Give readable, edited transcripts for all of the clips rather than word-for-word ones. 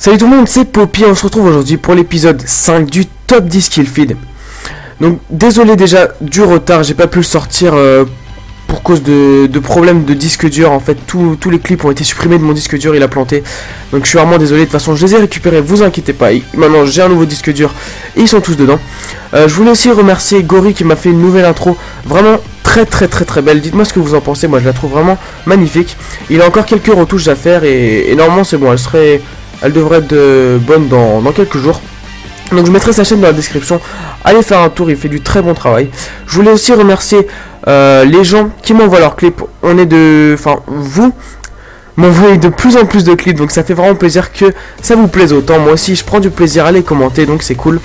Salut tout le monde, c'est Poppy, on se retrouve aujourd'hui pour l'épisode 5 du top 10 kill feed. Donc désolé déjà du retard, j'ai pas pu le sortir pour cause de problèmes de disque dur. En fait tous les clips ont été supprimés de mon disque dur, il a planté. Donc je suis vraiment désolé, de toute façon je les ai récupérés, vous inquiétez pas. Maintenant j'ai un nouveau disque dur et ils sont tous dedans. Je voulais aussi remercier Gori qui m'a fait une nouvelle intro, vraiment très belle. Dites-moi ce que vous en pensez, moi je la trouve vraiment magnifique. Il a encore quelques retouches à faire et normalement c'est bon, elle devrait être bonne dans quelques jours. Donc je mettrai sa chaîne dans la description. Allez faire un tour, il fait du très bon travail. Je voulais aussi remercier les gens qui m'envoient leurs clips. Vous m'envoyez de plus en plus de clips, donc ça fait vraiment plaisir que ça vous plaise autant. Moi aussi je prends du plaisir à les commenter, donc c'est cool.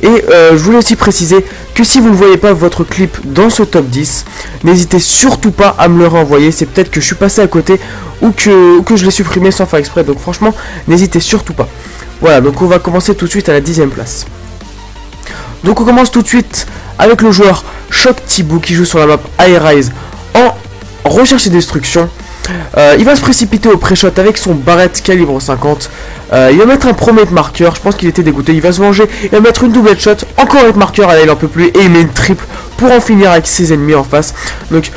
Et je voulais aussi préciser que si vous ne voyez pas votre clip dans ce top 10, n'hésitez surtout pas à me le renvoyer. C'est peut-être que je suis passé à côté ou que je l'ai supprimé sans faire exprès, donc franchement n'hésitez surtout pas. Voilà, donc on va commencer tout de suite à la 10e place. Donc on commence tout de suite avec le joueur Shock Thibaut qui joue sur la map Air Rise en recherche et destruction. Il va se précipiter au pré-shot avec son Barrett calibre 50. Il va mettre un premier marqueur, je pense qu'il était dégoûté, il va se venger, il va mettre une double shot, encore avec marqueur, là il en peut plus, et il met une triple pour en finir avec ses ennemis en face. Donc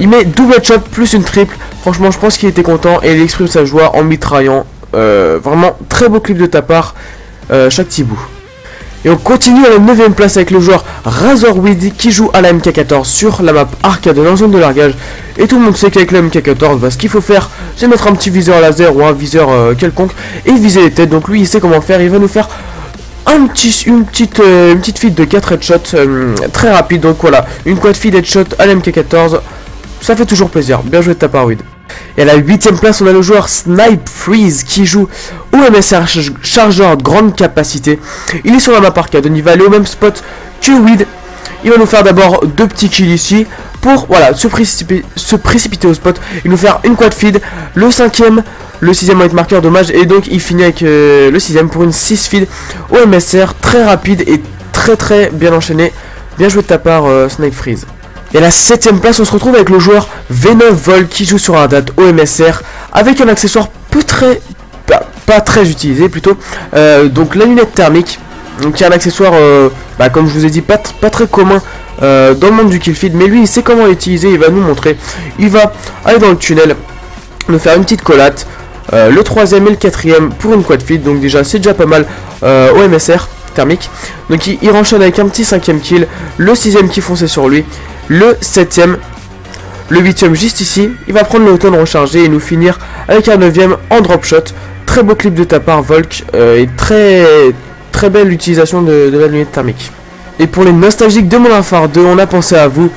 il met double shot plus une triple, franchement je pense qu'il était content et il exprime sa joie en mitraillant. Vraiment très beau clip de ta part, Shock Thibaut. Et on continue à la 9ème place avec le joueur Razorweed qui joue à la MK14 sur la map arcade dans zone de largage. Et tout le monde sait qu'avec la MK14, ce qu'il faut faire, c'est mettre un petit viseur laser ou un viseur quelconque et viser les têtes. Donc lui il sait comment faire, il va nous faire une petite feed de 4 headshots très rapide. Donc voilà, une quad feed headshot à la MK14, ça fait toujours plaisir. Bien joué de ta part, Weed. Et à la 8ème place, on a le joueur Snipe Freeze qui joue au MSR chargeur de grande capacité. Il est sur la map arcade, il va aller au même spot que Weed. Il va nous faire d'abord 2 petits kills ici pour voilà, se précipiter au spot. Il va nous faire une quad feed, le 5ème, le 6ème avec marqueur, dommage. Et donc il finit avec le 6ème pour une 6 feed au MSR, très rapide et très bien enchaîné. Bien joué de ta part, Snipe Freeze. Et à la 7ème place, on se retrouve avec le joueur V9 Vol qui joue sur un date au MSR avec un accessoire pas très utilisé plutôt. Donc la lunette thermique, donc qui est un accessoire, comme je vous ai dit, pas très commun dans le monde du kill feed, mais lui il sait comment l'utiliser, il va nous montrer. Il va aller dans le tunnel, nous faire une petite collate, le 3ème et le 4ème pour une quad feed, donc déjà c'est déjà pas mal au MSR thermique. Donc il enchaîne avec un petit 5ème kill, le 6ème qui fonçait sur lui, le 7ème, le 8ème juste ici. Il va prendre le automne rechargé et nous finir avec un 9ème en drop shot. Très beau clip de ta part, Volk, et très belle utilisation de la lunette thermique. Et pour les nostalgiques de Modern Warfare 2, on a pensé à vous.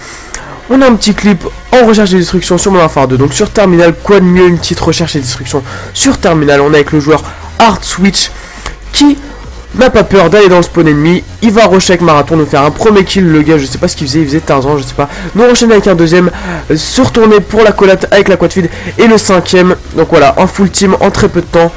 On a un petit clip en recherche et destruction sur Modern Warfare 2. Donc sur Terminal, quoi de mieux une petite recherche et destruction sur Terminal. On est avec le joueur Hard Switch qui n'a pas peur d'aller dans le spawn ennemi. Il va rusher avec Marathon, nous faire un premier kill. Le gars, je sais pas ce qu'il faisait, il faisait Tarzan, je sais pas. Nous enchaîner avec un 2ème, se retourner pour la collate avec la quad feed et le 5ème. Donc voilà, un full team en très peu de temps,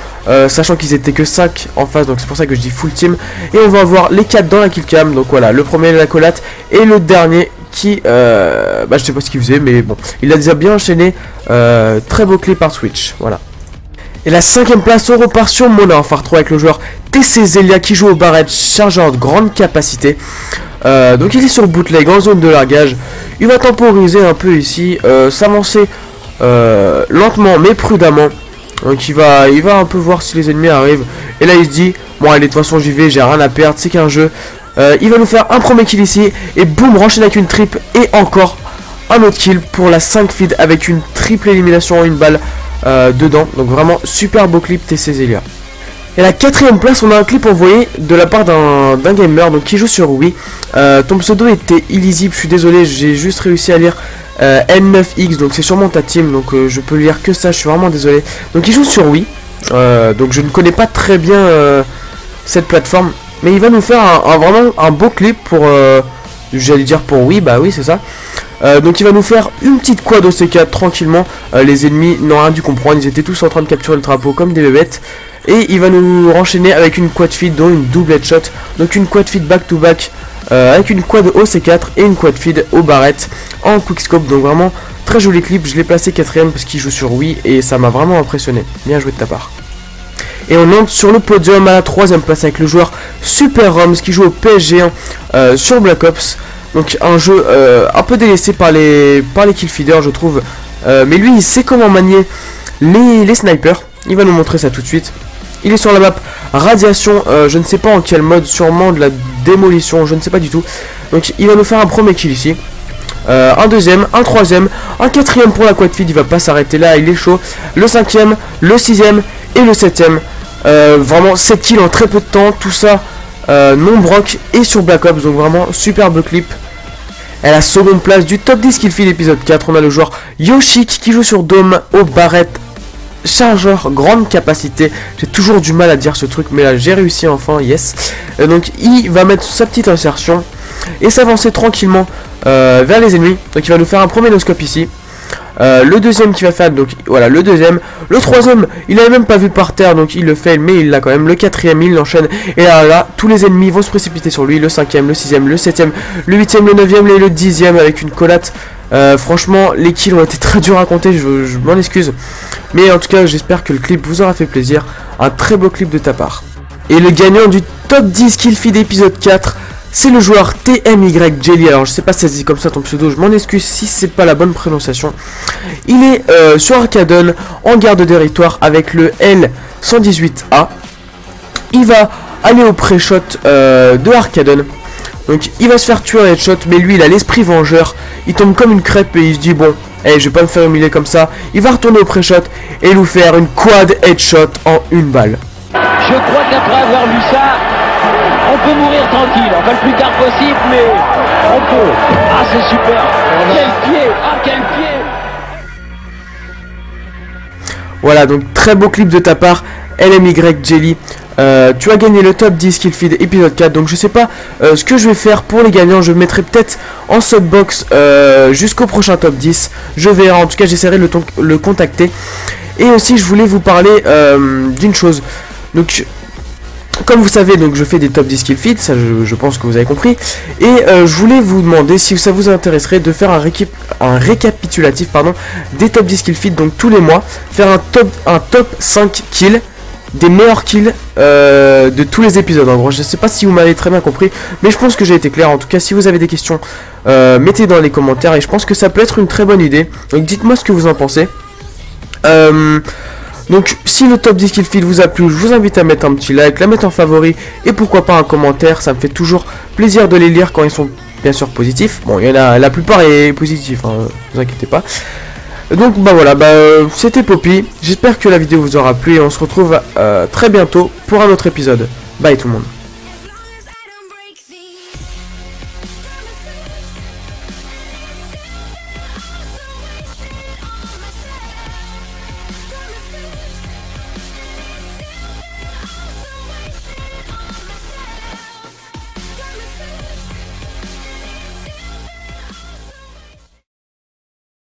sachant qu'ils étaient que 5 en face, donc c'est pour ça que je dis full team. Et on va avoir les 4 dans la kill cam. Donc voilà, le premier la collate et le dernier qui je sais pas ce qu'il faisait, mais bon, il a déjà bien enchaîné. Très beau clip par Switch, voilà. Et la 5ème place, on repart sur Modern Warfare 3 avec le joueur TC Zelia qui joue au Barrett chargeur de grande capacité. Donc il est sur bootleg en zone de largage. Il va temporiser un peu ici, s'avancer lentement mais prudemment. Donc il va un peu voir si les ennemis arrivent. Et là il se dit, bon allez de toute façon j'y vais, j'ai rien à perdre, c'est qu'un jeu. Il va nous faire un premier kill ici et boum, renchaîne avec une triple et encore un autre kill pour la 5 feed avec une triple élimination en une balle dedans. Donc vraiment super beau clip TC Zelia. Et à la 4ème place, on a un clip envoyé de la part d'un gamer donc qui joue sur Wii. Ton pseudo était illisible, je suis désolé, j'ai juste réussi à lire N9X, donc c'est sûrement ta team, donc je peux lire que ça, je suis vraiment désolé. Donc il joue sur Wii, donc je ne connais pas très bien cette plateforme, mais il va nous faire vraiment un beau clip pour, j'allais dire pour Wii, bah oui c'est ça. Donc il va nous faire une petite quad au C4 tranquillement. Les ennemis n'ont rien dû comprendre, ils étaient tous en train de capturer le drapeau comme des bébêtes. Et il va nous renchaîner avec une quad feed dont une double headshot. Donc une quad feed back to back avec une quad au C4 et une quad feed au Barrett en quickscope. Donc vraiment très joli clip, je l'ai placé 4ème parce qu'il joue sur Wii et ça m'a vraiment impressionné. Bien joué de ta part. Et on entre sur le podium à la 3ème place avec le joueur Super Roms qui joue au PSG sur Black Ops. Donc un jeu un peu délaissé par les kill feeders je trouve. Mais lui il sait comment manier les snipers. Il va nous montrer ça tout de suite. Il est sur la map Radiation, je ne sais pas en quel mode, sûrement de la démolition, je ne sais pas du tout. Donc il va nous faire un premier kill ici. Un deuxième, un troisième, un quatrième pour la quad feed, il va pas s'arrêter là, il est chaud. Le 5ème, le 6ème et le 7ème. Vraiment 7 kills en très peu de temps, tout ça non broc et sur Black Ops, donc vraiment superbe clip. À la seconde place du top 10 kill feed épisode 4, on a le joueur Yoshik qui joue sur Dome au barrette chargeur grande capacité. J'ai toujours du mal à dire ce truc, mais là j'ai réussi enfin, yes. Donc il va mettre sa petite insertion et s'avancer tranquillement vers les ennemis. Donc il va nous faire un premier no-scope ici. Le deuxième qui va faire, donc voilà le deuxième. Le troisième, il n'avait même pas vu par terre, donc il le fait, mais il l'a quand même. Le quatrième, il l'enchaîne. Et là, tous les ennemis vont se précipiter sur lui. Le 5ème, le 6ème, le 7ème, le 8ème, le 9ème et le 10ème avec une collate. Franchement, les kills ont été très durs à compter, je m'en excuse. Mais en tout cas, j'espère que le clip vous aura fait plaisir. Un très beau clip de ta part. Et le gagnant du top 10 kill feed épisode 4, c'est le joueur TMY Jelly. Alors je sais pas si ça se dit comme ça ton pseudo, je m'en excuse si c'est pas la bonne prononciation. Il est sur Arcadon en garde de territoire avec le L118A. Il va aller au pré-shot de Arcadon. Donc il va se faire tuer en headshot, mais lui il a l'esprit vengeur. Il tombe comme une crêpe et il se dit bon, je vais pas me faire humilier comme ça. Il va retourner au pré-shot et nous faire une quad headshot en une balle. Je crois qu'après avoir vu ça, on peut mourir tranquille, enfin le plus tard possible, mais on peut. Ah c'est super. Quel pied. Ah quel pied. Voilà, donc très beau clip de ta part, LMY Jelly. Tu as gagné le top 10 kill feed épisode 4. Donc je sais pas ce que je vais faire pour les gagnants. Je mettrai peut-être en subbox jusqu'au prochain top 10. Je verrai, en tout cas j'essaierai de le contacter. Et aussi je voulais vous parler d'une chose. Donc comme vous savez, donc je fais des top 10 kill feed, ça je pense que vous avez compris. Et je voulais vous demander si ça vous intéresserait de faire un récapitulatif des top 10 kill feed, donc tous les mois. Faire un top 5 kills, des meilleurs kills de tous les épisodes. En gros, je sais pas si vous m'avez très bien compris, mais je pense que j'ai été clair. En tout cas, si vous avez des questions, mettez dans les commentaires. Et je pense que ça peut être une très bonne idée. Donc dites-moi ce que vous en pensez. Donc si le top 10 kill feed vous a plu, je vous invite à mettre un petit like, la mettre en favori et pourquoi pas un commentaire. Ça me fait toujours plaisir de les lire quand ils sont bien sûr positifs. Bon, il y en a, la plupart est positif, hein, ne vous inquiétez pas. Donc bah voilà, c'était Poppy. J'espère que la vidéo vous aura plu et on se retrouve très bientôt pour un autre épisode. Bye tout le monde.